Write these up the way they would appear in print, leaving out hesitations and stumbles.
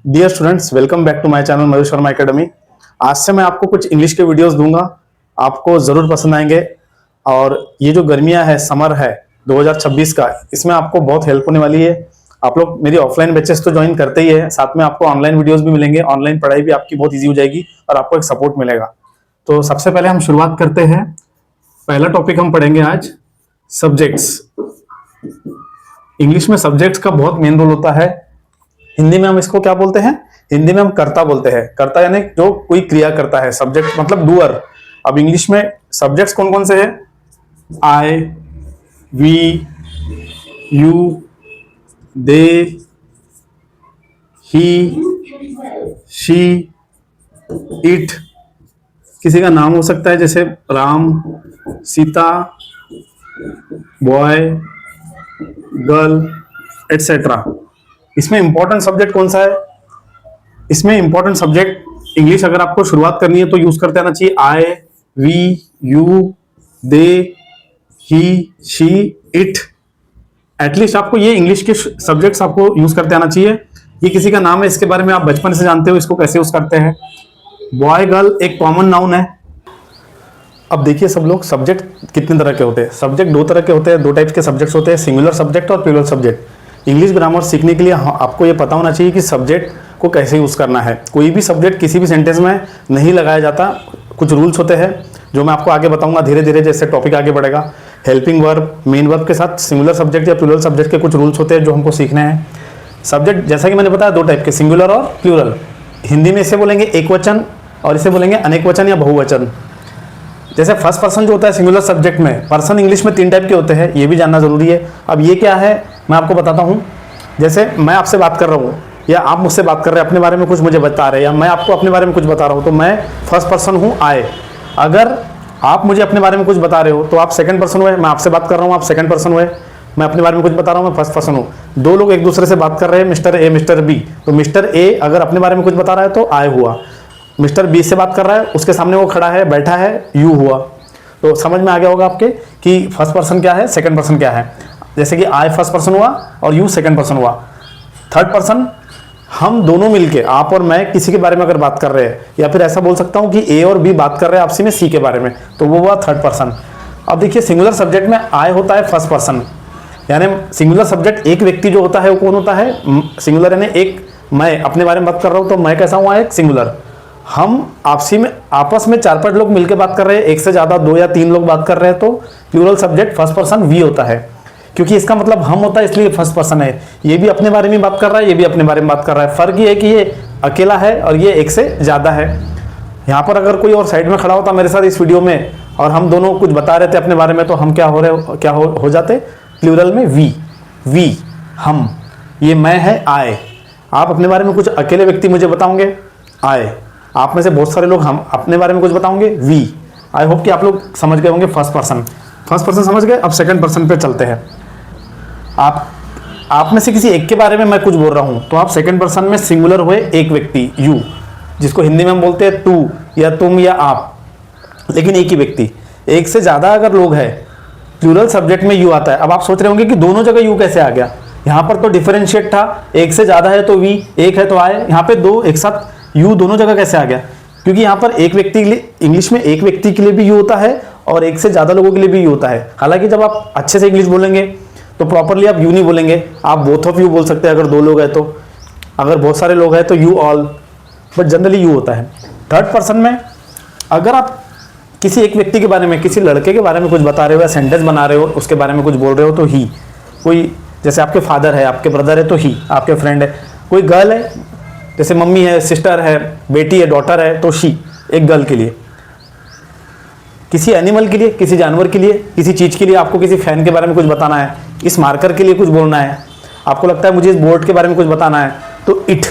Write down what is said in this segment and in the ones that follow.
Dear students, welcome back to my channel Madhu Sharma academy. आज से मैं आपको कुछ इंग्लिश के वीडियोस दूंगा, आपको ज़रूर पसंद आएंगे। और ये जो गर्मियां है, समर है 2026 का, इसमें आपको बहुत हेल्प होने वाली है। आप लोग मेरी ऑफलाइन बैचेस तो ज्वाइन करते ही है, साथ में आपको ऑनलाइन वीडियोस भी मिलेंगे। ऑनलाइन पढ़ाई भी आपकी बहुत ईजी हो जाएगी और आपको एक सपोर्ट मिलेगा। तो सबसे पहले हम शुरुआत करते हैं। पहला टॉपिक हम पढ़ेंगे आज, सब्जेक्ट्स। इंग्लिश में सब्जेक्ट्स का बहुत मेन रोल होता है। हिंदी में हम इसको क्या बोलते हैं? हिंदी में हम कर्ता बोलते हैं। कर्ता यानी जो कोई क्रिया करता है, सब्जेक्ट मतलब डूअर। अब इंग्लिश में सब्जेक्ट्स कौन कौन से हैं? I, we, you, they, he, she, it. किसी का नाम हो सकता है जैसे Ram, Sita, boy, girl, etcetera. इसमें इंपॉर्टेंट सब्जेक्ट कौन सा है? इसमें इंपॉर्टेंट सब्जेक्ट इंग्लिश अगर आपको शुरुआत करनी है तो यूज करते आना चाहिए I, we, you, they, he, she, it. At least आपको ये इंग्लिश के सब्जेक्ट्स आपको यूज करते आना चाहिए। ये किसी का नाम है, इसके बारे में आप बचपन से जानते हो इसको कैसे यूज करते हैं। बॉय, गर्ल एक कॉमन नाउन है। अब देखिए सब लोग, सब्जेक्ट कितने तरह के होते हैं? सब्जेक्ट दो तरह के होते हैं, दो टाइप्स के सब्जेक्ट्स होते हैं, सिंगुलर सब्जेक्ट और प्लूरल सब्जेक्ट। इंग्लिश ग्रामर सीखने के लिए आपको ये पता होना चाहिए कि सब्जेक्ट को कैसे यूज करना है। कोई भी सब्जेक्ट किसी भी सेंटेंस में नहीं लगाया जाता। कुछ रूल्स होते हैं जो मैं आपको आगे बताऊंगा धीरे धीरे जैसे टॉपिक आगे बढ़ेगा। हेल्पिंग वर्ब, मेन वर्ब के साथ सिंगुलर सब्जेक्ट या प्लूरल सब्जेक्ट के कुछ रूल्स होते हैं जो हमको सीखने हैं। सब्जेक्ट जैसा कि मैंने बताया दो टाइप के, सिंगुलर और प्लूरल। हिंदी में इसे बोलेंगे एक वचन और इसे बोलेंगे अनेक वचन या बहुवचन। जैसे फर्स्ट पर्सन जो होता है सिंगुलर सब्जेक्ट में, पर्सन इंग्लिश में तीन टाइप के होते हैं, ये भी जानना जरूरी है। अब ये क्या है मैं आपको बताता हूँ। जैसे मैं आपसे बात कर रहा हूँ या आप मुझसे बात कर रहे हैं, अपने बारे में कुछ मुझे बता रहे हैं, या मैं आपको अपने बारे में कुछ बता रहा हूँ, तो मैं फर्स्ट पर्सन हूँ आई। अगर आप मुझे अपने बारे में कुछ बता रहे हो तो आप सेकंड पर्सन हुए। मैं आपसे बात कर रहा हूँ, आप सेकंड पर्सन हुए। मैं अपने बारे में कुछ बता रहा हूँ, मैं फर्स्ट पर्सन हूँ। दो लोग एक दूसरे से बात कर रहे हैं, मिस्टर ए मिस्टर बी, तो मिस्टर ए अगर अपने बारे में कुछ बता रहा है तो आई हुआ। मिस्टर बी से बात कर रहा है, उसके सामने वो खड़ा है, बैठा है, यू हुआ। तो समझ में आ गया होगा आपके कि फर्स्ट पर्सन क्या है, सेकंड पर्सन क्या है। जैसे कि आई फर्स्ट पर्सन हुआ और यू सेकंड पर्सन हुआ। थर्ड पर्सन हम दोनों मिलके, आप और मैं, किसी के बारे में अगर बात कर रहे हैं, या फिर ऐसा बोल सकता हूं कि ए और बी बात कर रहे हैं आपसी में सी के बारे में, तो वो हुआ थर्ड पर्सन। अब देखिए सिंगुलर सब्जेक्ट में आई होता है फर्स्ट पर्सन, यानी सिंगुलर सब्जेक्ट एक व्यक्ति जो होता है वो कौन होता है? सिंगुलर यानी एक, मैं अपने बारे में बात कर रहा हूं तो मैं कैसा हुआ? एक सिंगुलर। हम आपसी में आपस में चार पांच लोग मिलकर बात कर रहे हैं, एक से ज्यादा दो या तीन लोग बात कर रहे हैं, तो plural subject first person we होता है, क्योंकि इसका मतलब हम होता है इसलिए फर्स्ट पर्सन है। ये भी अपने बारे में बात कर रहा है, ये भी अपने बारे में बात कर रहा है। फर्क ये है कि ये अकेला है और ये एक से ज्यादा है। यहाँ पर अगर कोई और साइड में खड़ा होता मेरे साथ इस वीडियो में और हम दोनों कुछ बता रहे थे अपने बारे में, तो हम क्या हो जाते? प्लूरल में वी, हम। ये मैं है आई। आप अपने बारे में कुछ अकेले व्यक्ति मुझे बताओगे, आई। आप में से बहुत सारे लोग हम अपने बारे में कुछ बताओगे, वी। आई होप कि आप लोग समझ गए होंगे फर्स्ट पर्सन समझ गए। अब सेकंड पर्सन पे चलते हैं। आप में से किसी एक के बारे में मैं कुछ बोल रहा हूं तो आप सेकंड पर्सन में सिंगुलर हुए एक व्यक्ति, यू, जिसको हिंदी में हम बोलते हैं तू या तुम या आप, लेकिन एक ही व्यक्ति। एक से ज्यादा अगर लोग हैं, प्लूरल सब्जेक्ट में यू आता है। अब आप सोच रहे होंगे कि दोनों जगह यू कैसे आ गया? यहां पर तो डिफरेंशिएट था, एक से ज्यादा है तो वी, एक है तो आए। यहाँ पे दो एक साथ यू दोनों जगह कैसे आ गया? क्योंकि यहाँ पर एक व्यक्ति के लिए, इंग्लिश में एक व्यक्ति के लिए भी यू होता है और एक से ज्यादा लोगों के लिए भी यू होता है। हालांकि जब आप अच्छे से इंग्लिश बोलेंगे तो प्रॉपरली आप यू नहीं बोलेंगे, आप बोथ ऑफ यू बोल सकते हैं अगर दो लोग हैं तो। अगर बहुत सारे लोग हैं तो you all, but generally you होता है। थर्ड पर्सन में अगर आप किसी एक व्यक्ति के बारे में, किसी लड़के के बारे में कुछ बता रहे हो या सेंटेंस बना रहे हो, उसके बारे में कुछ बोल रहे हो तो ही। कोई जैसे आपके फादर है, आपके ब्रदर है तो ही, आपके फ्रेंड है। कोई गर्ल है, जैसे मम्मी है, सिस्टर है, बेटी है, डॉटर है, तो शी, एक गर्ल के लिए। किसी एनिमल के लिए, किसी जानवर के लिए, किसी चीज के लिए आपको किसी फैन के बारे में कुछ बताना है, इस मार्कर के लिए कुछ बोलना है, आपको लगता है मुझे इस बोर्ड के बारे में कुछ बताना है, तो इट।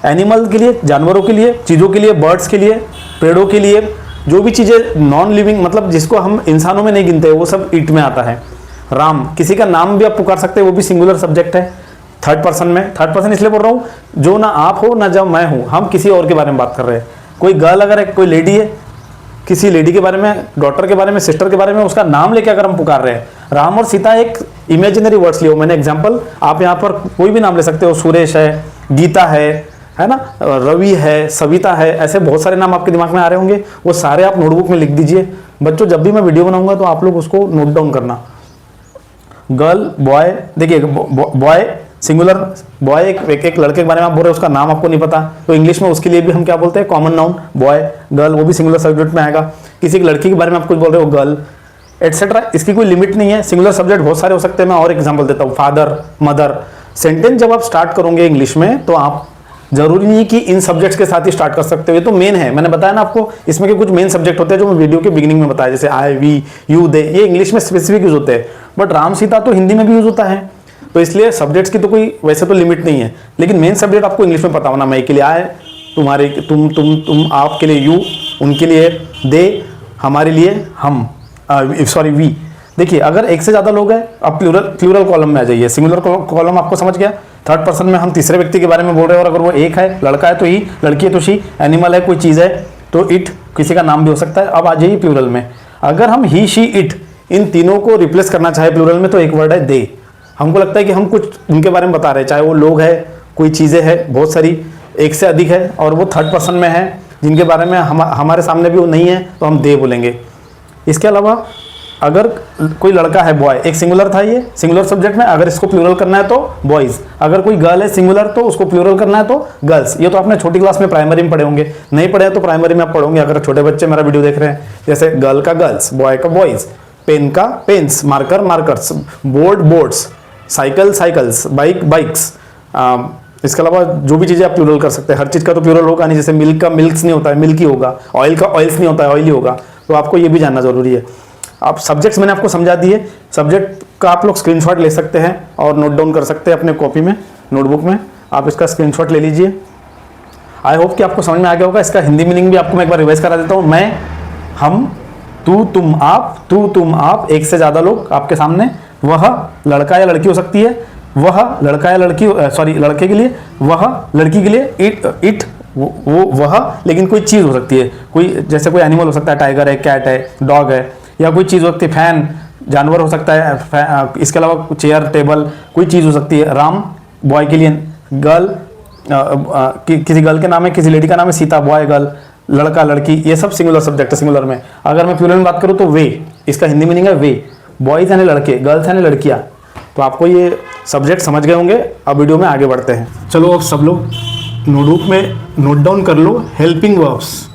एनिमल के लिए, जानवरों के लिए, चीज़ों के लिए, बर्ड्स के लिए, पेड़ों के लिए, जो भी चीज़ें नॉन लिविंग मतलब जिसको हम इंसानों में नहीं गिनते, वो सब इट में आता है। राम, किसी का नाम भी आप पुकार सकते हैं, वो भी सिंगुलर सब्जेक्ट है थर्ड पर्सन में। थर्ड पर्सन इसलिए बोल रहा हूँ जो ना आप हो ना जब मैं हूँ, हम किसी और के बारे में बात कर रहे हैं। कोई गर्ल अगर है, कोई लेडी है, किसी लेडी के बारे में, डॉटर के बारे में, सिस्टर के बारे में, उसका नाम लेके अगर हम पुकार रहे हैं। राम और सीता एक इमेजिनरी वर्ड्स लियो, मैंने एग्जांपल, आप यहाँ पर कोई भी नाम ले सकते हो, सुरेश है, गीता है है ना, रवि है, सविता है, ऐसे बहुत सारे नाम आपके दिमाग में आ रहे होंगे, वो सारे आप नोटबुक में लिख दीजिए। बच्चों जब भी मैं वीडियो बनाऊंगा तो आप लोग उसको नोट डाउन करना। गर्ल, बॉय, देखिए बॉय सिंगुलर, बॉय एक लड़के के बारे में आप बोल रहे हैं, उसका नाम आपको नहीं पता, तो इंग्लिश में उसके लिए भी हम क्या बोलते हैं, कॉमन नाउन बॉय। गर्ल वो भी सिंगुलर सब्जेक्ट में आएगा। किसी एक लड़की के बारे में आप कुछ बोल रहे हो, गर्ल, एटसेट्रा, इसकी कोई लिमिट नहीं है। सिंगुलर सब्जेक्ट बहुत सारे हो सकते हैं। मैं और एग्जांपल देता हूँ, फादर, मदर। सेंटेंस जब आप स्टार्ट करोगे इंग्लिश में तो आप जरूरी नहीं कि इन सब्जेक्ट्स के साथ ही स्टार्ट कर सकते हो, ये तो मेन है। मैंने बताया ना आपको, इसमें के कुछ मेन सब्जेक्ट होते हैं जो मैं वीडियो के बिगिनिंग में बताया, जैसे आई, वी, यू, दे, ये इंग्लिश में स्पेसिफिक यूज होते हैं, बट राम सीता तो हिंदी में भी यूज होता है। तो इसलिए सब्जेक्ट्स की तो कोई वैसे तो लिमिट नहीं है, लेकिन मेन सब्जेक्ट आपको इंग्लिश में पता होना। मैं के लिए आए, तुम्हारे, तुम, आपके लिए यू, उनके लिए दे, हमारे लिए हम, सॉरी वी। देखिए अगर एक से ज्यादा लोग हैं, अब प्लूरल कॉलम में आ जाइए। सिंगुलर कॉलम आपको समझ गया, थर्ड पर्सन में हम तीसरे व्यक्ति के बारे में बोल रहे हैं, और अगर वो एक है, लड़का है तो ही, लड़की है तो शी, एनिमल है कोई चीज है तो इट, किसी का नाम भी हो सकता है। अब आ जाइए प्लूरल में, अगर हम ही, शी, इट इन तीनों को रिप्लेस करना चाहे प्लूरल में तो एक वर्ड है दे। हमको लगता है कि हम कुछ उनके बारे में बता रहे हैं, चाहे वो लोग है, कोई चीजें है, बहुत सारी, एक से अधिक है, और वो थर्ड पर्सन में है जिनके बारे में हमारे सामने भी वो नहीं है तो हम दे बोलेंगे। इसके अलावा अगर कोई लड़का है, बॉय, एक सिंगुलर था, ये सिंगुलर सब्जेक्ट में, अगर इसको प्लूरल करना है तो बॉयज। अगर कोई गर्ल है सिंगुलर तो उसको प्लूरल करना है तो गर्ल्स। ये तो आपने छोटी क्लास में प्राइमरी में पढ़े होंगे, नहीं पढ़े हैं तो प्राइमरी में आप पढ़ोगे अगर छोटे बच्चे मेरा वीडियो देख रहे हैं। जैसे गर्ल का गर्ल्स, बॉय का बॉयज, पेन का pens, marker markers, board boards, cycle cycles, bike bikes. इसके अलावा जो भी चीजें आप प्लूरल कर सकते हैं, हर चीज का तो प्लूरल होगा नहीं। जैसे मिल्क का मिल्क्स नहीं होता है, मिल्की होगा। ऑयल का ऑयल्स नहीं होता है, ऑयली होगा। तो आपको ये भी जानना जरूरी है। आप सब्जेक्ट्स मैंने आपको समझा दिए, सब्जेक्ट का आप लोग स्क्रीनशॉट ले सकते हैं और नोट डाउन कर सकते हैं अपने कॉपी में, नोटबुक में। आप इसका स्क्रीनशॉट ले लीजिए। आई होप कि आपको समझ में आ गया होगा। इसका हिंदी मीनिंग भी आपको मैं एक बार रिवाइज करा देता हूँ। मैं, हम, तू, तुम, आप, एक से ज्यादा लोग आपके सामने, वह लड़का या लड़की हो सकती है, वह लड़का या लड़की, सॉरी लड़के के लिए, वह लड़की के लिए, इट वो वह, लेकिन कोई चीज हो सकती है, कोई जैसे कोई एनिमल हो सकता है, टाइगर है, कैट है, डॉग है, या कोई चीज हो सकती है, फैन जानवर हो सकता है, इसके अलावा चेयर टेबल कोई चीज हो सकती है। राम बॉय के लिए, गर्ल किसी गर्ल के नाम है, किसी लेडी का नाम है, सीता बॉय गर्ल, लड़का लड़की, ये सब सिंगुलर सब्जेक्ट है सिंगुलर में। अगर मैं प्लूरल में बात करूँ तो वे, इसका हिंदी मीनिंग है वे, बॉयज यानी लड़के, गर्ल्स यानी लड़कियां। तो आपको ये सब्जेक्ट समझ गए होंगे। अब वीडियो में आगे बढ़ते हैं। चलो अब सब लोग नोटबुक में नोट डाउन कर लो हेल्पिंग वर्ब्स।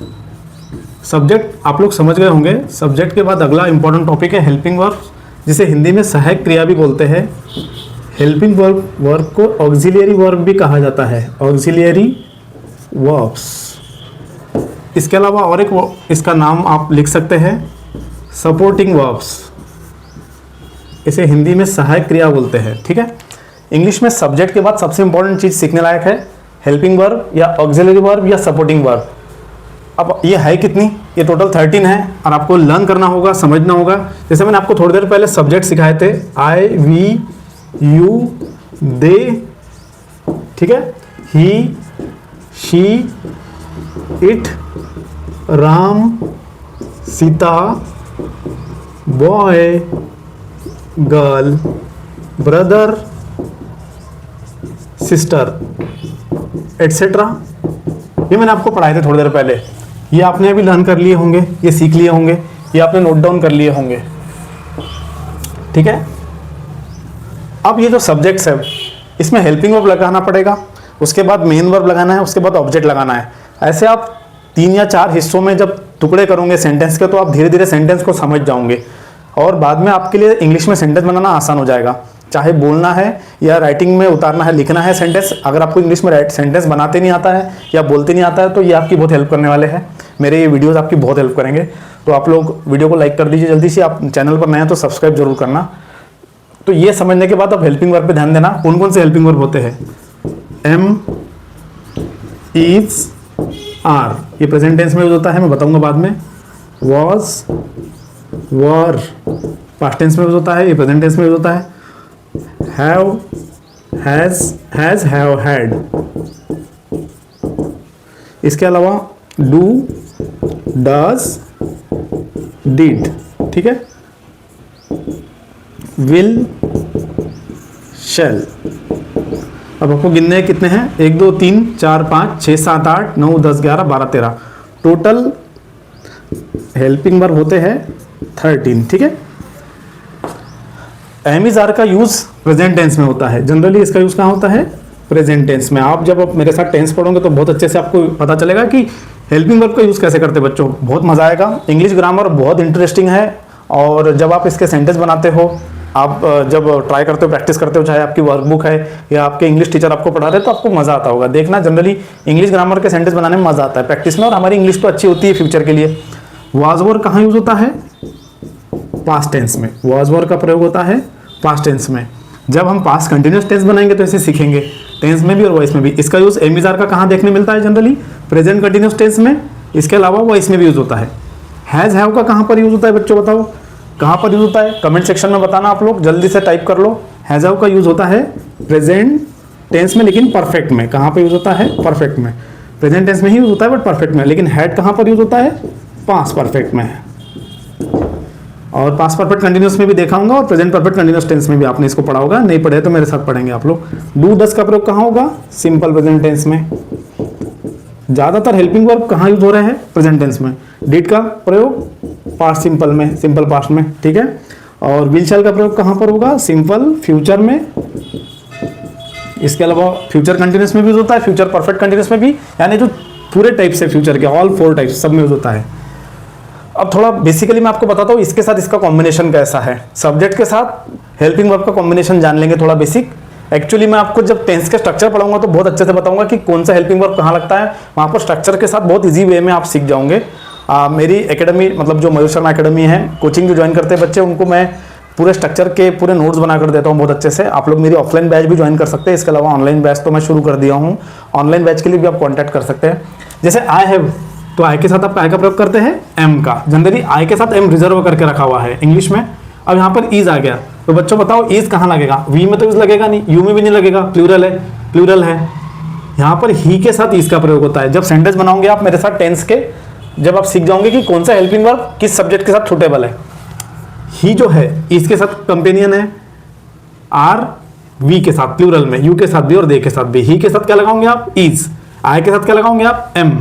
सब्जेक्ट आप लोग समझ गए होंगे। सब्जेक्ट के बाद अगला इंपॉर्टेंट टॉपिक है हेल्पिंग वर्ब्स, जिसे हिंदी में सहायक क्रिया भी बोलते हैं। हेल्पिंग वर्ब को ऑक्सिलियरी वर्ब भी कहा जाता है, ऑक्सिलियरी वर्ब्स। इसके अलावा और एक इसका नाम आप लिख सकते हैं सपोर्टिंग वर्ब्स, इसे हिंदी में सहायक क्रिया बोलते हैं। ठीक है, इंग्लिश में सब्जेक्ट के बाद सबसे इंपॉर्टेंट चीज सीखने लायक है हेल्पिंग वर्ब या ऑक्सिलरी वर्ब या सपोर्टिंग वर्ब। अब ये है कितनी, ये टोटल 13 है और आपको लर्न करना होगा, समझना होगा। जैसे मैंने आपको थोड़ी देर पहले सब्जेक्ट सिखाए थे, आई, वी, यू, दे, ठीक है, he, she, it, Ram, Sita, boy, girl, brother, sister, etcetera. ये मैंने आपको पढ़ाए थे थोड़ी देर पहले, ये आपने अभी लर्न कर लिए होंगे, ये सीख लिए होंगे, ये आपने नोट डाउन कर लिए होंगे। ठीक है, अब ये जो सब्जेक्ट्स है इसमें हेल्पिंग वर्ब लगाना पड़ेगा, उसके बाद मेन वर्ब लगाना है, उसके बाद ऑब्जेक्ट लगाना है। ऐसे आप 3 या 4 हिस्सों में जब टुकड़े करोगे सेंटेंस के तो आप धीरे धीरे सेंटेंस को समझ जाओगे और बाद में आपके लिए इंग्लिश में सेंटेंस बनाना आसान हो जाएगा। चाहे बोलना है या राइटिंग में उतारना है, लिखना है सेंटेंस, अगर आपको इंग्लिश में सेंटेंस बनाते नहीं आता है या बोलते नहीं आता है तो ये आपकी बहुत हेल्प करने वाले हैं। मेरे ये वीडियोस आपकी बहुत हेल्प करेंगे। तो आप लोग वीडियो को लाइक कर दीजिए जल्दी से, आप चैनल पर नए हैं तो सब्सक्राइब जरूर करना। तो ये समझने के बाद अब हेल्पिंग वर्ब पे ध्यान देना, कौन कौन से हेल्पिंग वर्ब होते हैं। एम, इज, आर, ये प्रेजेंट टेंस में यूज होता है, मैं बताऊंगा बाद में। वॉज, वर, पास्ट टेंस में यूज होता है, ये प्रेजेंट टेंस में यूज होता है। Have, has, have, had. इसके अलावा डू, डज, डिड, ठीक है, विल, शैल। अब आपको गिनने कितने हैं, 1 2 3 4 5 6 7 8 9 10 11 12 13, टोटल हेल्पिंग वर्ब होते हैं 13, ठीक है। एम इज आर का यूज प्रेजेंट टेंस में होता है, जनरली इसका यूज कहाँ होता है, प्रेजेंट टेंस में। आप जब मेरे साथ टेंस पढ़ोगे तो बहुत अच्छे से आपको पता चलेगा कि हेल्पिंग वर्ब का यूज कैसे करते हैं बच्चों, बहुत मजा आएगा। इंग्लिश ग्रामर बहुत इंटरेस्टिंग है, और जब आप इसके सेंटेंस बनाते हो, आप जब ट्राई करते हो, प्रैक्टिस करते हो, चाहे आपकी वर्कबुक है या आपके इंग्लिश टीचर आपको पढ़ा रहे हैं, तो आपको मजा आता होगा। देखना, जनरली इंग्लिश ग्रामर के सेंटेंस बनाने में मजा आता है प्रैक्टिस में, और हमारी इंग्लिश तो अच्छी होती है फ्यूचर के लिए। वाज वर कहाँ यूज होता है, पास्ट टेंस में। वाज वर का प्रयोग होता है पास्ट टेंस में। जब हम पास्ट कंटिन्यूस टेंस बनाएंगे तो इसे सीखेंगे, टेंस में भी और वॉइस में भी। इसका यूज एम इज आर का कहाँ देखने मिलता है, जनरली प्रेजेंट कंटिन्यूस टेंस में। इसके अलावा वॉइस में भी यूज होता है। हैज हैव का कहाँ पर यूज होता है बच्चों, बताओ कहाँ पर यूज होता है, कमेंट सेक्शन में बताना। आप लोग जल्दी से टाइप कर लो। हैज हैव का यूज होता है प्रेजेंट टेंस में, लेकिन परफेक्ट में। कहाँ पर यूज होता है, परफेक्ट में। प्रेजेंट टेंस में ही यूज होता है बट परफेक्ट में। लेकिन हैड कहाँ पर यूज होता है, पास्ट परफेक्ट में। और पास्ट परफेक्ट कंटिन्यूस में भी देखा होगा, और प्रेजेंट परफेक्ट कंटिन्यूस टेंस में भी आपने इसको पढ़ा होगा। नहीं पढ़े तो मेरे साथ पढ़ेंगे आप लोग। डू डस का प्रयोग कहाँ होगा, सिंपल प्रेजेंट टेंस में। ज्यादातर हेल्पिंग वर्ब कहाँ यूज हो रहे हैं, प्रेजेंट टेंस में। डिड का प्रयोग पास्ट सिंपल में, सिंपल पास्ट में, ठीक है। और विल शैल का प्रयोग कहाँ पर होगा, सिंपल फ्यूचर में। इसके अलावा फ्यूचर कंटिन्यूस में भी यूज होता है, फ्यूचर परफेक्ट कंटिन्यूस में भी, यानी जो पूरे टाइप से फ्यूचर के, ऑल 4 टाइप्स सब में यूज होता है। अब थोड़ा बेसिकली मैं आपको बताता हूँ इसके साथ इसका कॉम्बिनेशन कैसा है। सब्जेक्ट के साथ हेल्पिंग वर्ब का कॉम्बिनेशन जान लेंगे थोड़ा बेसिक। एक्चुअली मैं आपको जब टेंस के स्ट्रक्चर पढ़ाऊंगा तो बहुत अच्छे से बताऊंगा कि कौन सा हेल्पिंग वर्ब कहाँ लगता है। वहाँ पर स्ट्रक्चर के साथ बहुत ईजी वे में आप सीख जाओगे। मेरी एकेडमी, मतलब जो मयूर शर्मा एकेडमी है, कोचिंग जो ज्वाइन करते हैं बच्चे, उनको मैं पूरे स्ट्रक्चर के पूरे नोट्स बना कर देता हूँ बहुत अच्छे से। आप लोग मेरी ऑफलाइन बैच भी ज्वाइन कर सकते हैं। इसके अलावा ऑनलाइन बैच तो मैं शुरू कर दिया हूँ। ऑनलाइन बैच के लिए भी आप कॉन्टैक्ट कर सकते हैं। जैसे आई हैव, तो आई के साथ आप आई का प्रयोग करते हैं, एम का। जनरली आई के साथ एम रिजर्व करके रखा हुआ है इंग्लिश में। अब यहाँ पर इज आ गया, तो बच्चों बताओ इज कहाँ लगेगा, वी में तो इज लगेगा नहीं, यू में भी नहीं लगेगा, प्लूरल है, प्लूरल है। यहाँ पर ही के साथ इज का प्रयोग होता है। जब सेंटेंस बनाओगे आप मेरे साथ टेंस के, जब आप सीख जाओगे कि कौन सा हेल्पिंग वर्ब किस सब्जेक्ट के साथ सुटेबल है। ही जो है इसके साथ कंपेनियन है, आर वी के साथ प्लूरल में, यू के साथ भी और दे के साथ भी। ही के साथ क्या लगाओगे आप, इज। आई के साथ क्या लगाओगे आप, एम।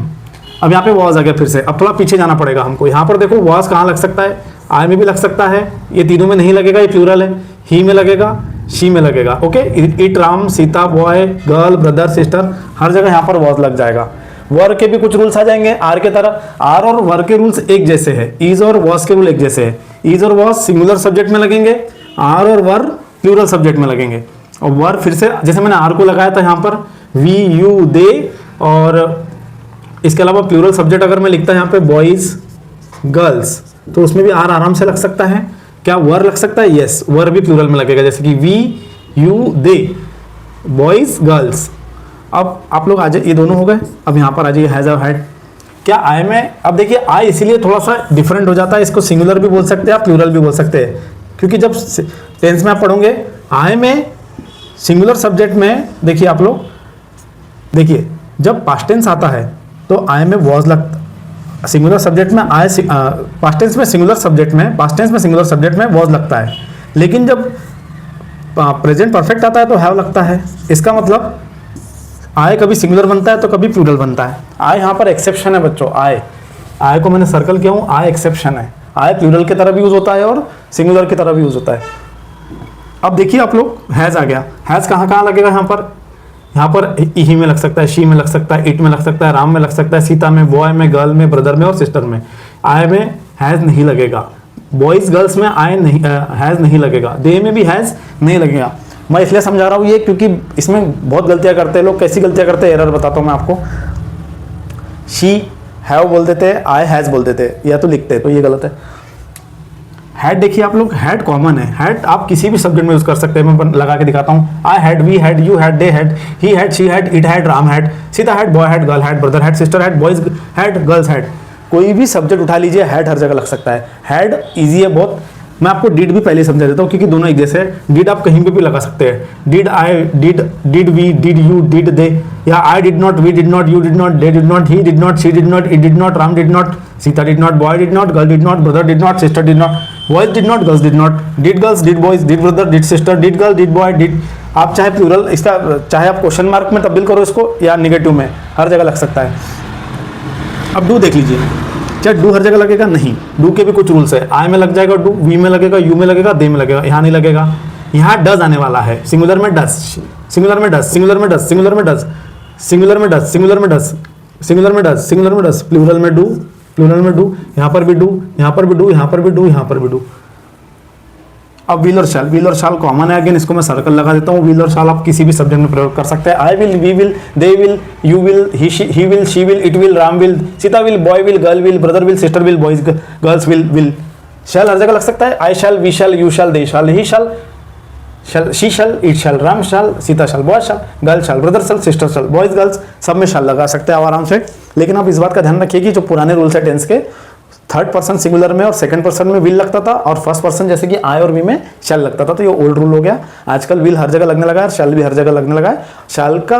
अब यहाँ पे वॉज आ गया फिर से। अब थोड़ा पीछे जाना पड़ेगा हमको। यहाँ पर देखो वॉज कहाँ लग सकता है, आई में भी लग सकता है, ये तीनों में नहीं लगेगा, ये प्लूरल है। ही में लगेगा, शी में लगेगा। Okay, it, Ram, Sita, boy, girl, brother, sister, हर जगह यहाँ पर वॉज लग जाएगा। वर के भी कुछ रूल्स आ जाएंगे आर के तरह। आर और वर के रूल्स एक जैसे है, इज और वॉज के रूल एक जैसे है। इज और वॉज सिंगुलर सब्जेक्ट में लगेंगे, आर और वर प्लूरल सब्जेक्ट में लगेंगे। और वर फिर से जैसे मैंने आर को लगाया था यहाँ पर, वी, यू, दे, और इसके अलावा प्लूरल सब्जेक्ट अगर मैं लिखता यहाँ पे बॉयज, गर्ल्स, तो उसमें भी आर आराम से लग सकता है। क्या वर लग सकता है, यस, वर भी प्लूरल में लगेगा, जैसे कि we, you, they, boys, girls. अब आप लोग आ जाए, ये दोनों हो गए। अब यहाँ पर आ जाइए हैज, हैड। क्या आई में, अब देखिए आई इसीलिए थोड़ा सा डिफरेंट हो जाता है, इसको सिंगुलर भी बोल सकते हैं आप, प्लूरल भी बोल सकते हैं, क्योंकि जब टेंस में आप पढ़ोगे आई में सिंगुलर सब्जेक्ट में, देखिए आप लोग देखिए, जब पास्ट टेंस आता है तो आई में वॉज लगता, सिंगुलर सब्जेक्ट में आई, पास्ट टेंस में सिंगुलर सब्जेक्ट में, पास्ट टेंस में सिंगुलर सब्जेक्ट में वॉज लगता है। लेकिन जब प्रेजेंट परफेक्ट आता है तो हैव लगता है। इसका मतलब आई कभी सिंगुलर बनता है तो कभी प्लूरल बनता है। आई यहाँ पर एक्सेप्शन है बच्चों। आई को मैंने सर्कल किया हूँ, आई एक्सेप्शन है। आई प्लूरल की तरह भी यूज होता है और सिंगुलर की तरह भी यूज होता है। अब देखिए आप लोग, हैज आ गया। हैज कहाँ कहाँ लगेगा, यहाँ पर ही में लग सकता है, शी में लग सकता है, इट में लग सकता है, राम में लग सकता है, सीता में, बॉय में, गर्ल में, ब्रदर में और सिस्टर में। आई में हैज नहीं लगेगा, बॉयज गर्ल्स में आई नहीं, हैज नहीं लगेगा, दे में भी हैज नहीं लगेगा। मैं इसलिए समझा रहा हूँ ये क्योंकि इसमें बहुत गलतियां करते हैं लोग। कैसी गलतियां करते हैं, एरर बताता हूँ मैं आपको। शी हैव बोल देते हैं, आई हैज बोल देते हैं, या तो लिखते हैं, तो ये गलत है। हैड देखिए आप लोग, हैड कॉमन है। हैड आप किसी भी सब्जेक्ट में यूज कर सकते हैं। मैं लगा के दिखाता हूँ। I had, we had, you had, they had, he had, she had, it had, Ram had, Sita had, boy had, girl had, brother had, sister had, boys had, girls had. कोई भी सब्जेक्ट उठा लीजिए, हैड हर जगह लग सकता है। Had easy है बहुत। मैं आपको डिड भी पहले समझा देता हूँ क्योंकि दोनों एक जैसे हैं। डिड आप कहीं पे भी लगा सकते हैं। Did I, did we, did you, did they, या I did not, we did not, you did not, they did not, he did not, she did not, it did not, Ram did not, Sita did not, boy did not, girl did not, brother did not, sister did not, boys did not, girls did not, did girls, did boys, did brother, did sister, did girl, did boy, did आप चाहे plural इसका चाहे आप question mark में तब्दील करो इसको या निगेटिव में, हर जगह लग सकता है। अब डू देख लीजिए, क्या डू हर जगह लगेगा? नहीं, डू के भी कुछ रूल्स है। आई में लग जाएगा डू, वी में लगेगा, यू में लगेगा, दे में लगेगा, यहाँ नहीं लगेगा। यहाँ डज आने वाला है, सिंगुलर में डज, सिंगुलर में डज, सिंगुलर में डज, सिंगुलर में डज, सिंगुलर में डज, सिंगुलर में डज, सिंगुलर में डज, सिंगुलर में डज, प्लूरल में डू, प्लूरल में डू, यहाँ पर भी डू, यहाँ पर भी डू, यहाँ पर भी डू, यहाँ पर भी डू। अब विल और शैल, विल और शैल कॉमन है, अगेन इसको मैं सर्कल लगा देता हूँ। विल और शैल आप किसी भी सब्जेक्ट में प्रयोग कर सकते हैं। I will, we will, they will, you will, he will, she will, it will, Ram will, Sita will, boy will, girl will, brother will, sister will, boys girls will. Shall हर जगह लग सकता है। I shall, we shall, you shall, they shall, he shall, she shall, it shall, Ram shall, Sita shall, boy shall, girl shall, brother shall, sister shall, boys girls, सब में शैल लगा सकते हैं आप आराम से। लेकिन आप इस बात का ध्यान रखिए कि जो पुराने रूल्स है टेंस के, थर्ड पर्सन सिंगुलर में और सेकंड पर्सन में विल लगता था, और फर्स्ट पर्सन जैसे कि आई और वी में शैल लगता था, तो ये ओल्ड रूल हो गया। आजकल विल हर जगह लगने लगा है और शैल भी हर जगह लगने लगा है। शैल का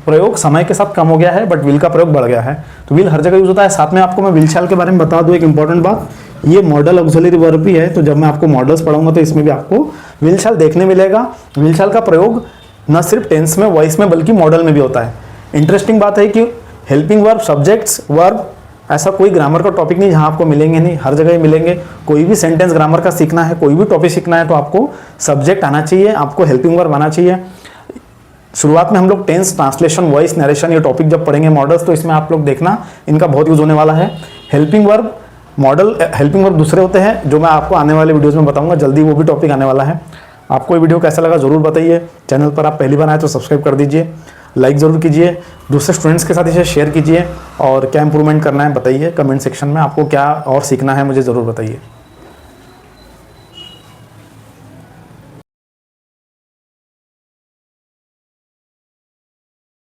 प्रयोग समय के साथ कम हो गया है, बट विल का प्रयोग बढ़ गया है, तो विल हर जगह यूज होता है। साथ में आपको मैं विल शैल के बारे में बता दूं एक इंपॉर्टेंट बात, ये मॉडल ऑक्सिलरी वर्ब भी है, तो जब मैं आपको मॉडल्स पढ़ाऊंगा तो इसमें भी आपको विल शैल देखने मिलेगा। विल शैल का प्रयोग न सिर्फ टेंस में, वॉइस में, बल्कि मॉडल में भी होता है। इंटरेस्टिंग बात है कि हेल्पिंग वर्ब, सब्जेक्ट्स, वर्ब, ऐसा कोई ग्रामर का टॉपिक नहीं जहां आपको मिलेंगे नहीं, हर जगह ही मिलेंगे। कोई भी सेंटेंस ग्रामर का सीखना है, कोई भी टॉपिक सीखना है, तो आपको सब्जेक्ट आना चाहिए, आपको हेल्पिंग वर्ब आना चाहिए। शुरुआत में हम लोग टेंस, ट्रांसलेशन, वॉइस, नरेशन, ये टॉपिक जब पढ़ेंगे मॉडल्स, तो इसमें आप लोग देखना इनका बहुत यूज होने वाला है। Helping verb, model, helping verb दूसरे होते हैं जो मैं आपको आने वाले वीडियोज़ में बताऊंगा, जल्दी वो भी टॉपिक आने वाला है। आपको ये वीडियो कैसा लगा ज़रूर बताइए। चैनल पर आप पहली बार आए तो सब्सक्राइब कर दीजिए, लाइक ज़रूर कीजिए, दूसरे स्टूडेंट्स के साथ इसे शेयर कीजिए, और क्या इंप्रूवमेंट करना है बताइए कमेंट सेक्शन में। आपको क्या और सीखना है मुझे ज़रूर बताइए।